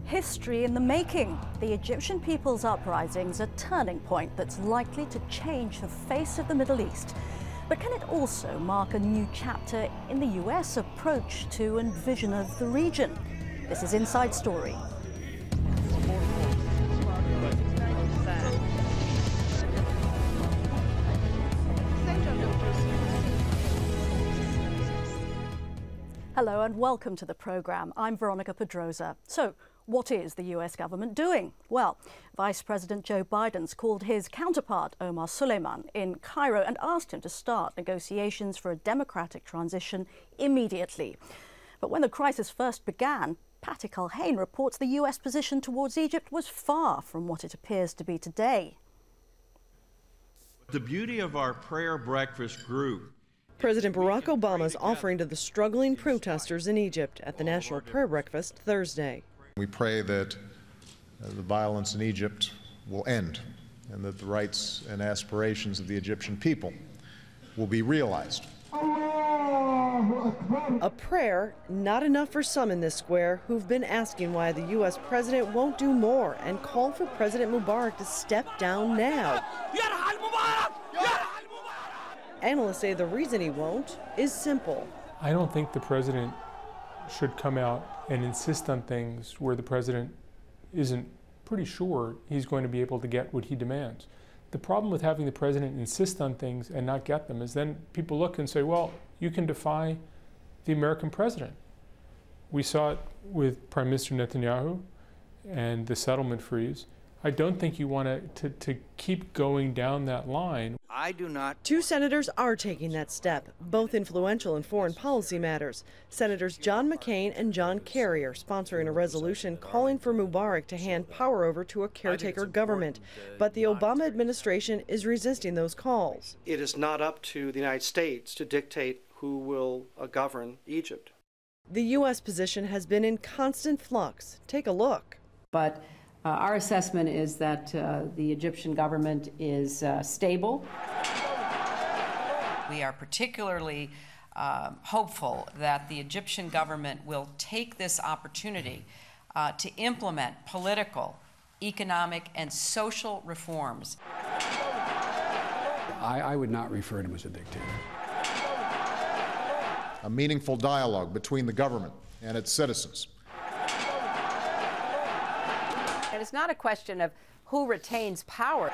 History in the making. The Egyptian people's uprising's a turning point that's likely to change the face of the Middle East. But can it also mark a new chapter in the US approach to and vision of the region? This is Inside Story. Hello and welcome to the programme. I'm Veronica Pedroza. So, what is the US government doing? Well, Vice President Joe Biden's called his counterpart, Omar Suleiman, in Cairo and asked him to start negotiations for a democratic transition immediately. But when the crisis first began, Patty Culhane reports the US position towards Egypt was far from what it appears to be today. The beauty of our prayer breakfast group. President Barack Obama's offering to the struggling protesters in Egypt at the National Prayer Breakfast Thursday. We pray that the violence in Egypt will end and that the rights and aspirations of the Egyptian people will be realized. A prayer not enough for some in this square who've been asking why the U.S. president won't do more and called for President Mubarak to step down now. Analysts say the reason he won't is simple. I don't think the president should come out and insist on things where the president isn't pretty sure he's going to be able to get what he demands. The problem with having the president insist on things and not get them is then people look and say, well, you can defy the American president. We saw it with Prime Minister Netanyahu and the settlement freeze. I don't think you want to keep going down that line. I do not. Two senators are taking that step, both influential in foreign policy matters. Senators John McCain and John Kerry are sponsoring a resolution calling for Mubarak to hand power over to a caretaker government. But the Obama administration is resisting those calls. It is not up to the United States to dictate who will govern Egypt. The U.S. position has been in constant flux. Take a look. But our assessment is that the Egyptian government is stable. We are particularly hopeful that the Egyptian government will take this opportunity to implement political, economic, and social reforms. I would not refer to him as a dictator. A meaningful dialogue between the government and its citizens. And it's not a question of who retains power.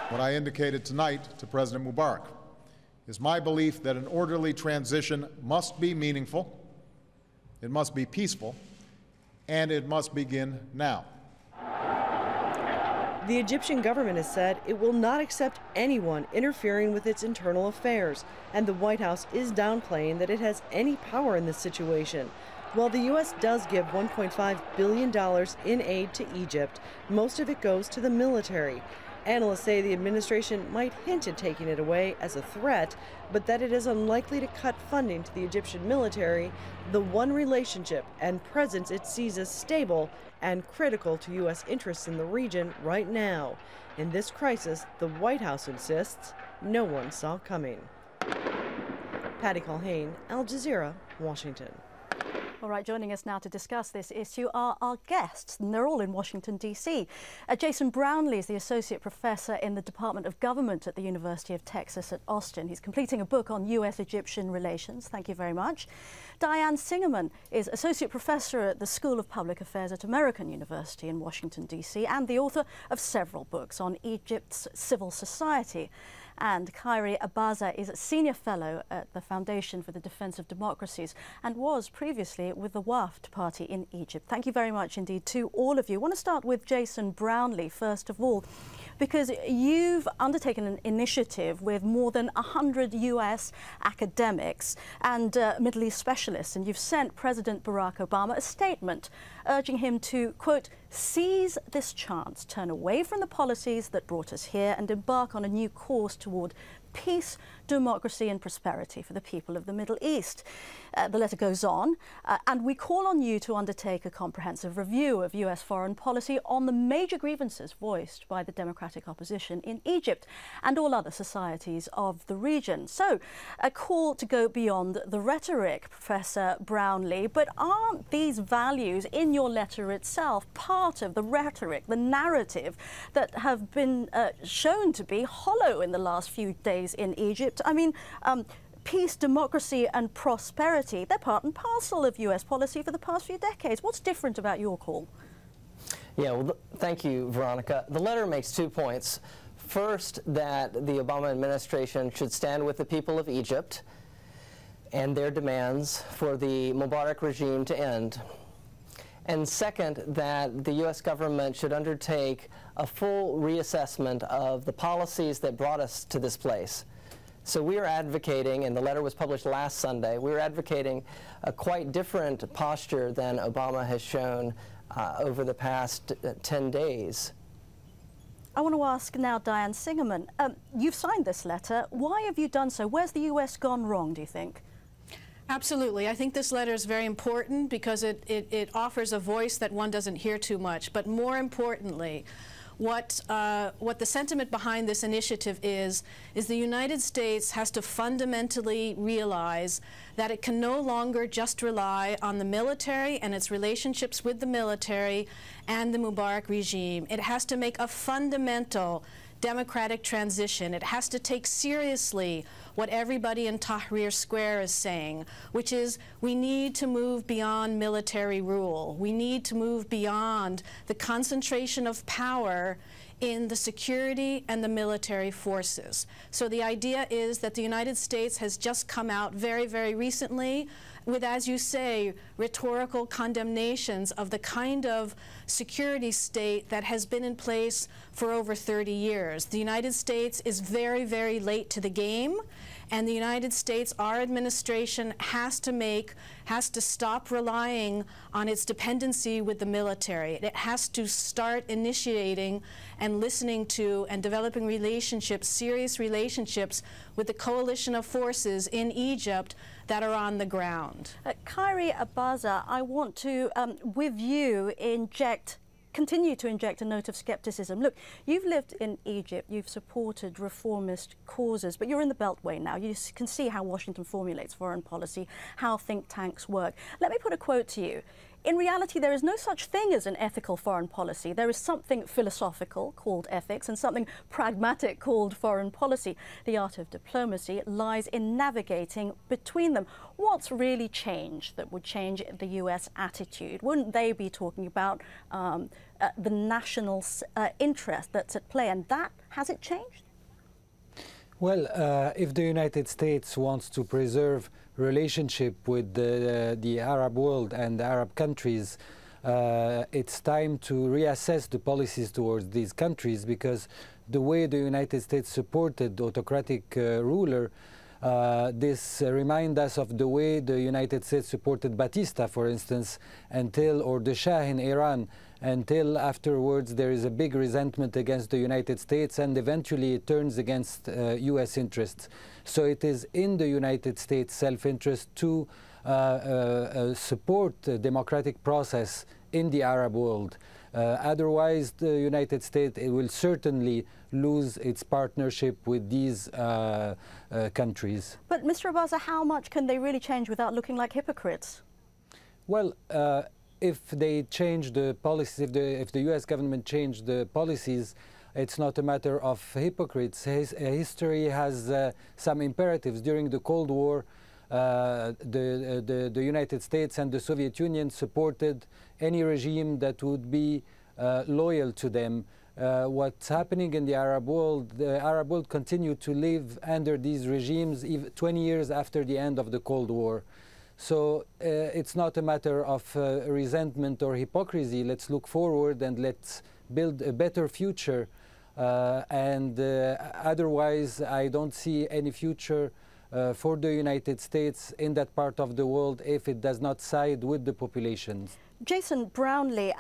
What I indicated tonight to President Mubarak is my belief that an orderly transition must be meaningful, it must be peaceful, and it must begin now. The Egyptian government has said it will not accept anyone interfering with its internal affairs, and the White House is downplaying that it has any power in this situation. While the U.S. does give $1.5 billion in aid to Egypt, most of it goes to the military. Analysts say the administration might hint at taking it away as a threat, but that it is unlikely to cut funding to the Egyptian military, the one relationship and presence it sees as stable and critical to U.S. interests in the region right now. In this crisis, the White House insists no one saw coming. Patty Culhane, Al Jazeera, Washington. All right, joining us now to discuss this issue are our guests, and they're all in Washington, D.C. Jason Brownlee is the Associate Professor in the Department of Government at the University of Texas at Austin. He's completing a book on U.S.-Egyptian relations. Thank you very much. Diane Singerman is Associate Professor at the School of Public Affairs at American University in Washington, D.C. and the author of several books on Egypt's civil society. And Khairi Abaza is a Senior Fellow at the Foundation for the Defense of Democracies and was previously with the Wafd Party in Egypt. Thank you very much indeed to all of you. I want to start with Jason Brownlee, first of all, because you've undertaken an initiative with more than 100 US academics and Middle East specialists, and you've sent President Barack Obama a statement urging him to, quote, seize this chance, turn away from the policies that brought us here and embark on a new course toward peace, democracy and prosperity for the people of the Middle East. The letter goes on, and we call on you to undertake a comprehensive review of US foreign policy on the major grievances voiced by the democratic opposition in Egypt and all other societies of the region. So, a call to go beyond the rhetoric, Professor Brownlee, but aren't these values in your letter itself part of the rhetoric, the narrative that have been shown to be hollow in the last few days in Egypt? I mean, peace, democracy and prosperity, they're part and parcel of US policy for the past few decades. What's different about your call? Yeah, well, thank you, Veronica. The letter makes 2 points. First, that the Obama administration should stand with the people of Egypt and their demands for the Mubarak regime to end. And second, that the U.S. government should undertake a full reassessment of the policies that brought us to this place. So we are advocating, and the letter was published last Sunday, we are advocating a quite different posture than Obama has shown over the past 10 days. I want to ask now Diane Singerman, you've signed this letter. Why have you done so? Where's the US gone wrong, do you think? Absolutely. I think this letter is very important because it offers a voice that one doesn't hear too much. But more importantly, what the sentiment behind this initiative is the United States has to fundamentally realize that it can no longer just rely on the military and its relationships with the military and the Mubarak regime. It has to make a fundamental democratic transition. It has to take seriously what everybody in Tahrir Square is saying, which is we need to move beyond military rule. We need to move beyond the concentration of power in the security and the military forces. So the idea is that the United States has just come out very, very recently with, as you say, rhetorical condemnations of the kind of security state that has been in place for over 30 years. The United States is very, very late to the game, and the United States, our administration, has to stop relying on its dependency with the military. It has to start initiating and listening to and developing relationships, serious relationships, with the coalition of forces in Egypt that are on the ground. Khairi Abaza, I want to, with you, continue to inject a note of skepticism. Look, you've lived in Egypt, you've supported reformist causes, but you're in the Beltway now. You can see how Washington formulates foreign policy, how think tanks work. Let me put a quote to you. In reality, there is no such thing as an ethical foreign policy. There is something philosophical called ethics and something pragmatic called foreign policy. The art of diplomacy lies in navigating between them. What's really changed that would change the US attitude? Wouldn't they be talking about the national interest that's at play? And has it changed? Well, if the United States wants to preserve relationship with the Arab world and the Arab countries, it's time to reassess the policies towards these countries, because the way the United States supported autocratic ruler, this reminds us of the way the United States supported Batista, for instance, or the Shah in Iran, until afterwards there is a big resentment against the United States, and eventually it turns against US interests. So it is in the United States' self-interest to support the democratic process in the Arab world. Otherwise, the United States will certainly lose its partnership with these countries. But Mr. Abaza, how much can they really change without looking like hypocrites? Well, if they change the policies, if the U.S. government changed the policies, it's not a matter of hypocrites. History has some imperatives. During the Cold War, the United States and the Soviet Union supported any regime that would be loyal to them. What's happening in the Arab world continued to live under these regimes even 20 years after the end of the Cold War. So it's not a matter of resentment or hypocrisy. Let's look forward and let's build a better future. Otherwise, I don't see any future for the United States in that part of the world if it does not side with the populations. Jason Brownlee,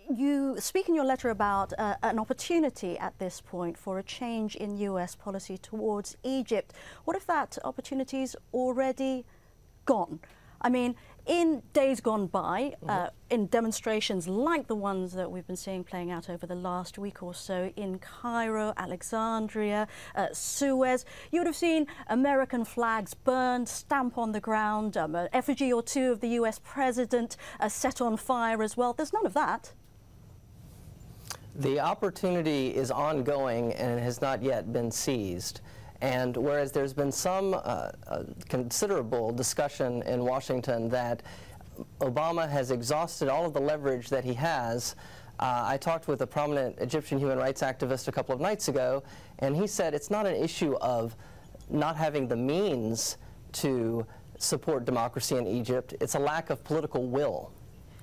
You speak in your letter about an opportunity at this point for a change in US policy towards Egypt. What if that opportunity's already gone? I mean, in days gone by, in demonstrations like the ones that we've been seeing playing out over the last week or so in Cairo, Alexandria, Suez, you would have seen American flags burned, stamp on the ground, an effigy or two of the US president set on fire as well. There's none of that. The opportunity is ongoing and has not yet been seized. And whereas there's been some considerable discussion in Washington that Obama has exhausted all of the leverage that he has, I talked with a prominent Egyptian human rights activist a couple of nights ago, and he said it's not an issue of not having the means to support democracy in Egypt, it's a lack of political will.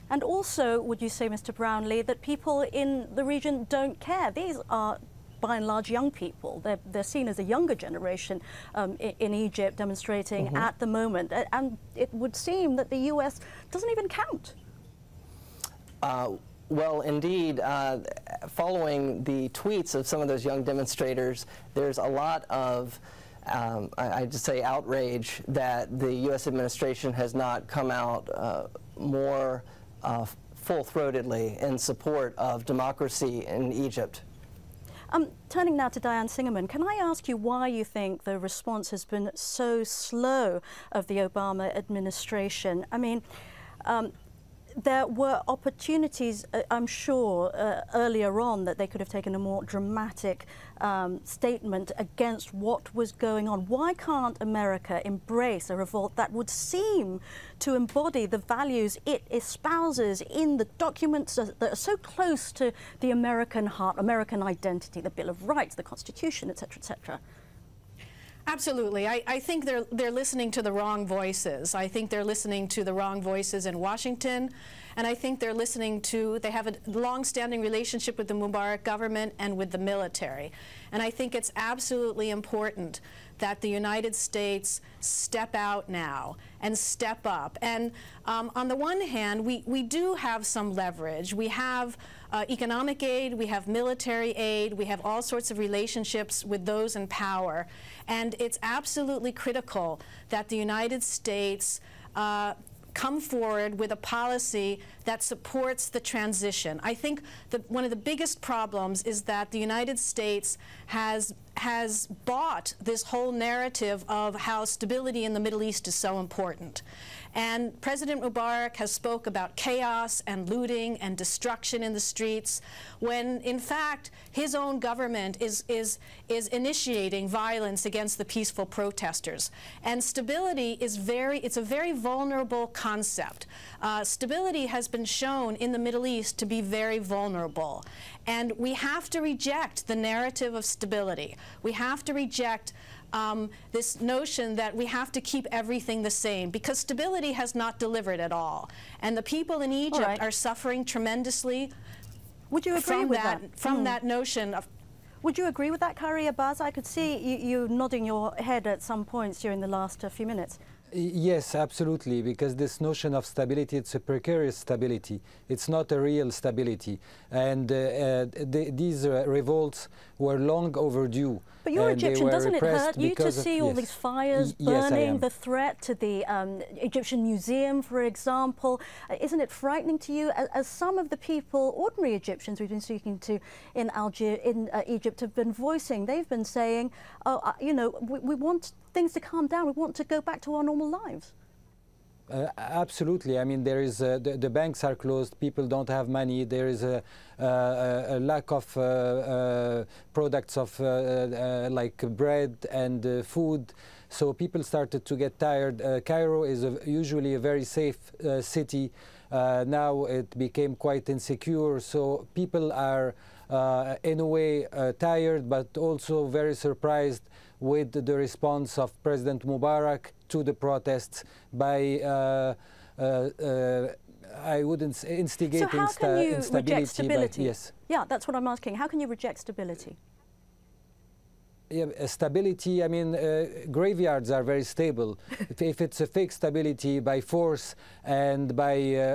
And also, would you say, Mr. Brownlee, that people in the region don't care? These are by and large young people. They're seen as a younger generation in Egypt demonstrating at the moment. And it would seem that the US doesn't even count. Well, indeed, following the tweets of some of those young demonstrators, there's a lot of, I just say, outrage that the U.S. administration has not come out more full-throatedly in support of democracy in Egypt. Turning now to Diane Singerman, can I ask you why you think the response has been so slow of the Obama administration? I mean, there were opportunities, I'm sure, earlier on that they could have taken a more dramatic statement against what was going on. Why can't America embrace a revolt that would seem to embody the values it espouses in the documents that are so close to the American heart, American identity, the Bill of Rights, the Constitution, etc., etc.? Absolutely. I think they're listening to the wrong voices. I think they're listening to the wrong voices in Washington, and I think they're listening to, they have a long-standing relationship with the Mubarak government and with the military. And I think it's absolutely important that the United States step out now and step up. And on the one hand, we do have some leverage. We have economic aid, we have military aid, we have all sorts of relationships with those in power. And it's absolutely critical that the United States come forward with a policy that supports the transition. I think that one of the biggest problems is that the United States has bought this whole narrative of how stability in the Middle East is so important. And President Mubarak has spoke about chaos and looting and destruction in the streets, when in fact his own government is initiating violence against the peaceful protesters. And stability is it's a very vulnerable concept. Stability has been shown in the Middle East to be very vulnerable. And we have to reject the narrative of stability. We have to reject this notion that we have to keep everything the same, because stability has not delivered at all. And the people in Egypt are suffering tremendously. Would you agree with that? From that notion of... Would you agree with that, Kari Abbas? I could see you nodding your head at some points during the last few minutes. Yes, absolutely, because this notion of stability, it's a precarious stability. It's not a real stability. And these revolts were long overdue. But you're Egyptian, doesn't it hurt you to see all these fires burning, the threat to the Egyptian Museum, for example? Isn't it frightening to you? As some of the people, ordinary Egyptians we've been speaking to in Egypt have been voicing, they've been saying, oh, you know, we want things to calm down, we want to go back to our normal lives. Absolutely. I mean, there is the banks are closed. People don't have money. There is a lack of products of like bread and food. So people started to get tired. Cairo is usually a very safe city. Now it became quite insecure. So people are in a way tired, but also very surprised with the response of President Mubarak to the protests by, I wouldn't say instigating instability. So how can you reject stability? Yes. Yeah, that's what I'm asking. How can you reject stability? stability, I mean, graveyards are very stable. If it's a fake stability by force and by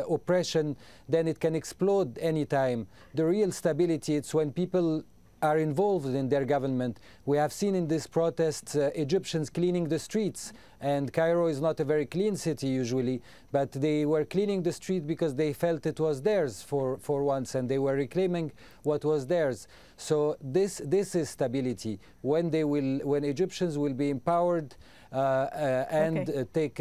oppression, then it can explode anytime. The real stability, it's when people are involved in their government. We have seen in this protest Egyptians cleaning the streets, and Cairo is not a very clean city usually, but they were cleaning the street because they felt it was theirs for once, and they were reclaiming what was theirs. So this is stability, when Egyptians will be empowered and take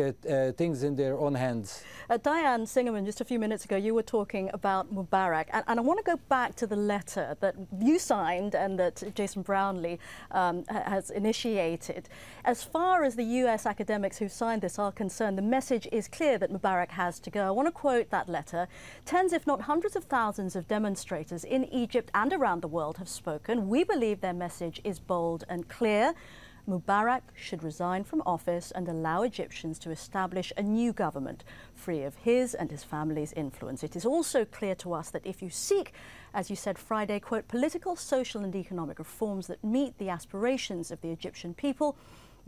things in their own hands. Diane Singerman, just a few minutes ago, you were talking about Mubarak, and I want to go back to the letter that you signed and that Jason Brownlee has initiated. As far as the US academics who signed this are concerned, the message is clear that Mubarak has to go. I want to quote that letter. Tens, if not hundreds of thousands of demonstrators in Egypt and around the world have spoken. We believe their message is bold and clear. Mubarak should resign from office and allow Egyptians to establish a new government free of his and his family's influence. It is also clear to us that if you seek, as you said Friday, quote, political, social and economic reforms that meet the aspirations of the Egyptian people,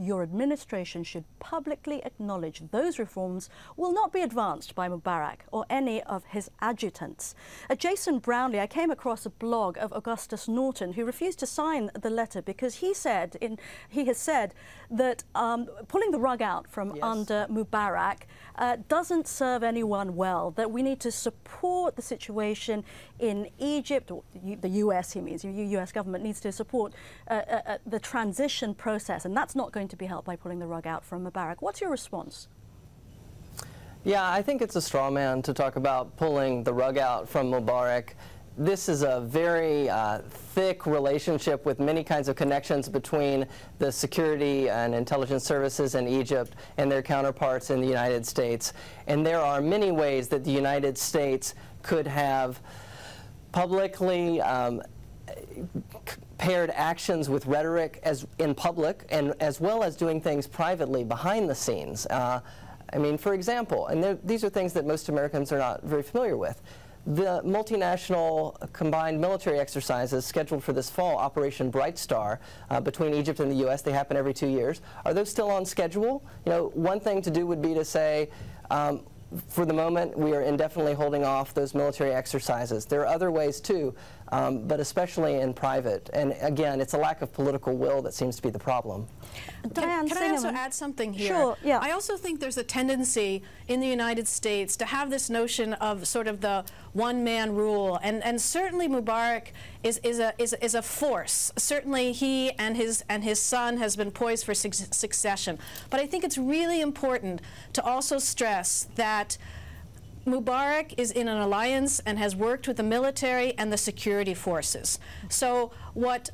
your administration should publicly acknowledge those reforms will not be advanced by Mubarak or any of his adjutants. Jason Brownlee, I came across a blog of Augustus Norton, who refused to sign the letter because he has said that pulling the rug out from under Mubarak doesn't serve anyone well, that we need to support the situation in Egypt, or the US, he means, the US government needs to support the transition process, and that's not going to be helped by pulling the rug out from Mubarak. What's your response? Yeah, I think it's a straw man to talk about pulling the rug out from Mubarak. This is a very thick relationship with many kinds of connections between the security and intelligence services in Egypt and their counterparts in the United States. And there are many ways that the United States could have publicly paired actions with rhetoric in public, and as well as doing things privately behind the scenes. I mean, for example, and these are things that most Americans are not very familiar with. The multinational combined military exercises scheduled for this fall, Operation Bright Star, between Egypt and the U.S., they happen every 2 years. Are those still on schedule? You know, one thing to do would be to say, for the moment, we are indefinitely holding off those military exercises. There are other ways too, but especially in private. And again, it's a lack of political will that seems to be the problem. Can I also add something here? Sure, yeah. I also think there's a tendency in the United States to have this notion of sort of the one-man rule, and certainly Mubarak is a force. Certainly he and his son has been poised for succession. But I think it's really important to also stress that Mubarak is in an alliance and has worked with the military and the security forces. So what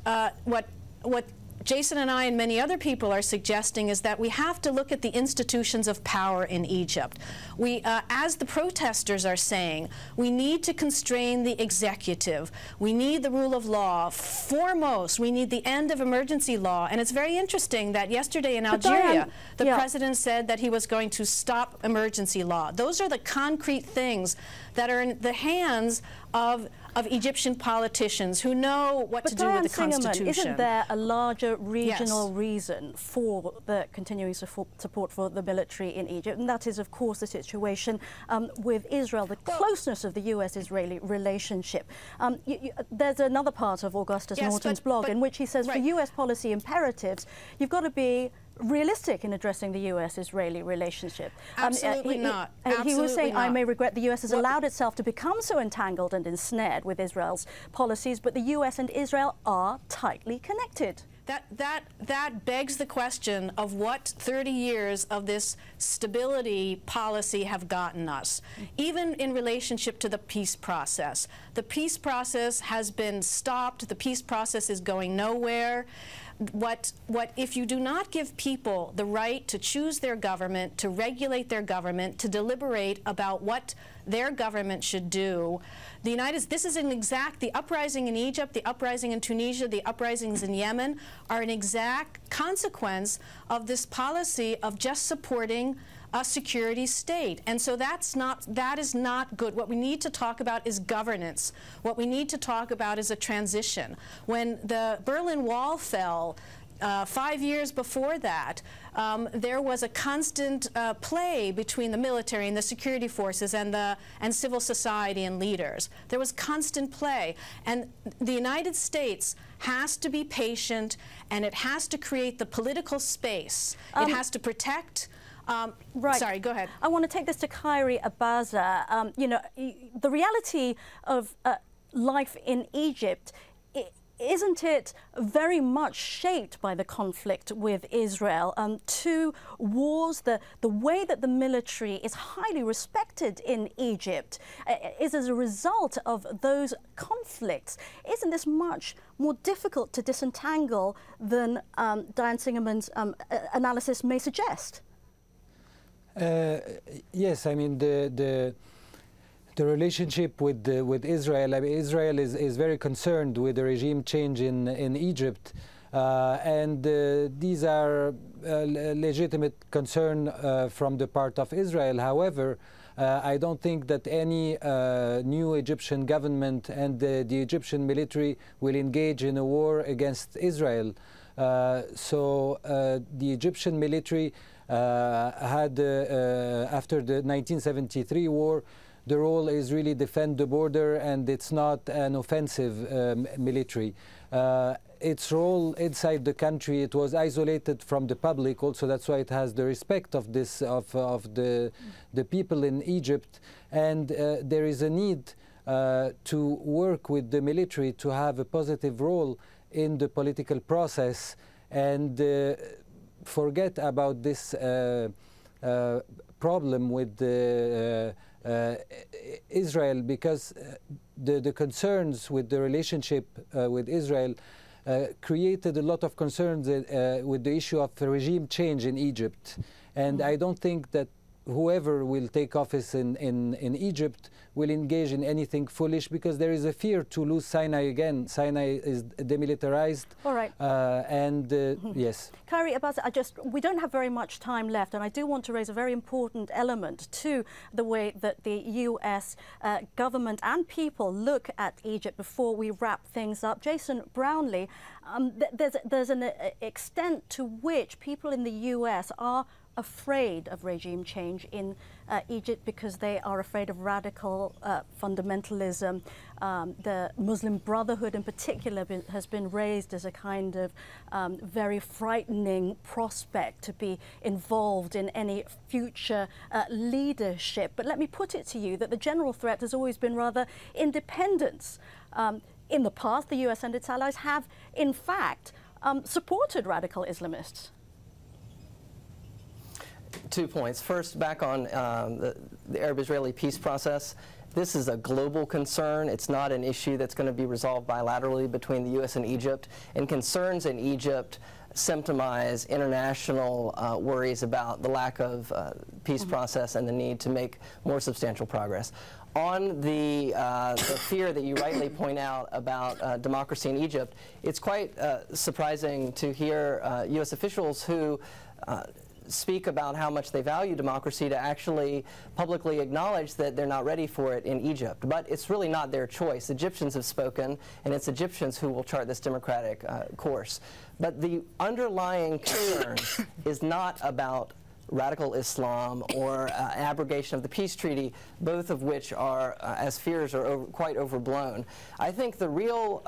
Jason and I and many other people are suggesting is that we have to look at the institutions of power in Egypt. We, as the protesters are saying, we need to constrain the executive. We need the rule of law. Foremost, we need the end of emergency law. And it's very interesting that yesterday in Algeria, the president said that he was going to stop emergency law. Those are the concrete things that are in the hands of Egyptian politicians who know what to do with the Constitution. Isn't there a larger regional reason for the continuing support for the military in Egypt? And that is, of course, the situation with Israel, the closeness of the US-Israeli relationship. There's another part of Augustus Norton's blog in which he says for US policy imperatives, you've got to be realistic in addressing the US-Israeli relationship. Absolutely not. He was saying, I may regret the US has allowed itself to become so entangled and ensnared with Israel's policies, but the US and Israel are tightly connected. That begs the question of what 30 years of this stability policy have gotten us, even in relationship to the peace process. The peace process has been stopped. The peace process is going nowhere. If you do not give people the right to choose their government, to regulate their government, to deliberate about what their government should do, the uprising in Egypt, the uprising in Tunisia, the uprisings in Yemen are an exact consequence of this policy of just supporting a security state. And so that is not good. What we need to talk about is governance. What we need to talk about is a transition. When the Berlin Wall fell, 5 years before that, there was a constant play between the military and the security forces and civil society and leaders. There was constant play, and the United States has to be patient, and it has to create the political space. It has to protect. Right. Sorry, go ahead. I want to take this to Khairi Abaza. You know, the reality of life in Egypt, isn't it very much shaped by the conflict with Israel? Two wars, the way that the military is highly respected in Egypt is as a result of those conflicts. Isn't this much more difficult to disentangle than Diane Singerman's analysis may suggest? Yes, I mean the relationship with Israel. I mean, Israel is very concerned with the regime change in Egypt, and these are legitimate concern from the part of Israel. However, I don't think that any new Egyptian government and the Egyptian military will engage in a war against Israel. So the Egyptian military had, after the 1973 war, the role is really defend the border, and it's not an offensive military. Its role inside the country, it was isolated from the public. Also, that's why it has the respect of this of the people in Egypt, and there is a need to work with the military to have a positive role in the political process, and forget about this problem with Israel, because the concerns with the relationship with Israel created a lot of concerns with the issue of regime change in Egypt. And I don't think that whoever will take office in Egypt will engage in anything foolish, because there is a fear to lose Sinai again. Sinai is demilitarized. All right. Yes. Khairi Abaza, we don't have very much time left, and I do want to raise a very important element to the way that the US government and people look at Egypt before we wrap things up. Jason Brownlee, there's an extent to which people in the US are afraid of regime change in Egypt because they are afraid of radical fundamentalism. The Muslim Brotherhood in particular has been raised as a kind of very frightening prospect to be involved in any future leadership. But let me put it to you that the general threat has always been rather independence. In the past, the US and its allies have, in fact, supported radical Islamists. 2 points. First, back on the Arab-Israeli peace process. This is a global concern. It's not an issue that's going to be resolved bilaterally between the U.S. and Egypt. And concerns in Egypt symptomize international worries about the lack of peace process and the need to make more substantial progress. On the fear that you rightly point out about democracy in Egypt, it's quite surprising to hear U.S. officials who speak about how much they value democracy to actually publicly acknowledge that they're not ready for it in Egypt. But it's really not their choice. Egyptians have spoken, and it's Egyptians who will chart this democratic course. But the underlying concern is not about radical Islam or abrogation of the peace treaty, both of which are, as fears, are quite overblown. I think the real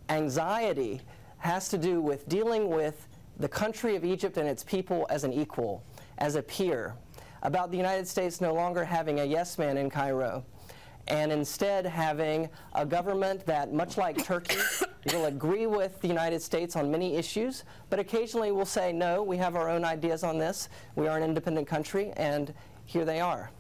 anxiety has to do with dealing with the country of Egypt and its people as an equal, as a peer, about the United States no longer having a yes man in Cairo, and instead having a government that, much like Turkey, will agree with the United States on many issues, but occasionally will say, no, we have our own ideas on this, we are an independent country, and here they are.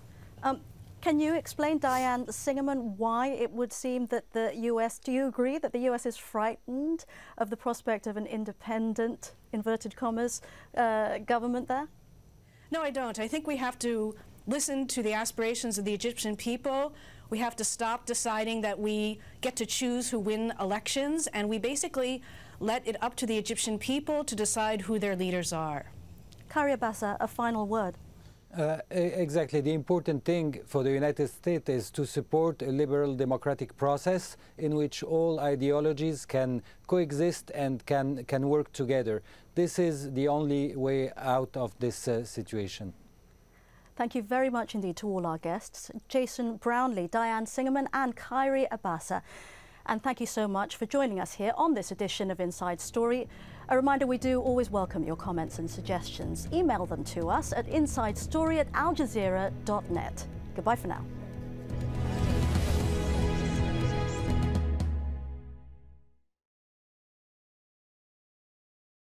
Can you explain, Diane Singerman, why it would seem that the US, do you agree that the US is frightened of the prospect of an independent, inverted commas, government there? No, I don't. I think we have to listen to the aspirations of the Egyptian people. We have to stop deciding that we get to choose who win elections, and we basically let it up to the Egyptian people to decide who their leaders are. Khairi Abaza, a final word. Exactly. The important thing for the United States is to support a liberal democratic process in which all ideologies can coexist and can work together. This is the only way out of this situation. Thank you very much indeed to all our guests, Jason Brownlee, Diane Singerman and Khairi Abbassa. And thank you so much for joining us here on this edition of Inside Story. A reminder, we do always welcome your comments and suggestions. Email them to us at insidestory@aljazeera.net. Goodbye for now.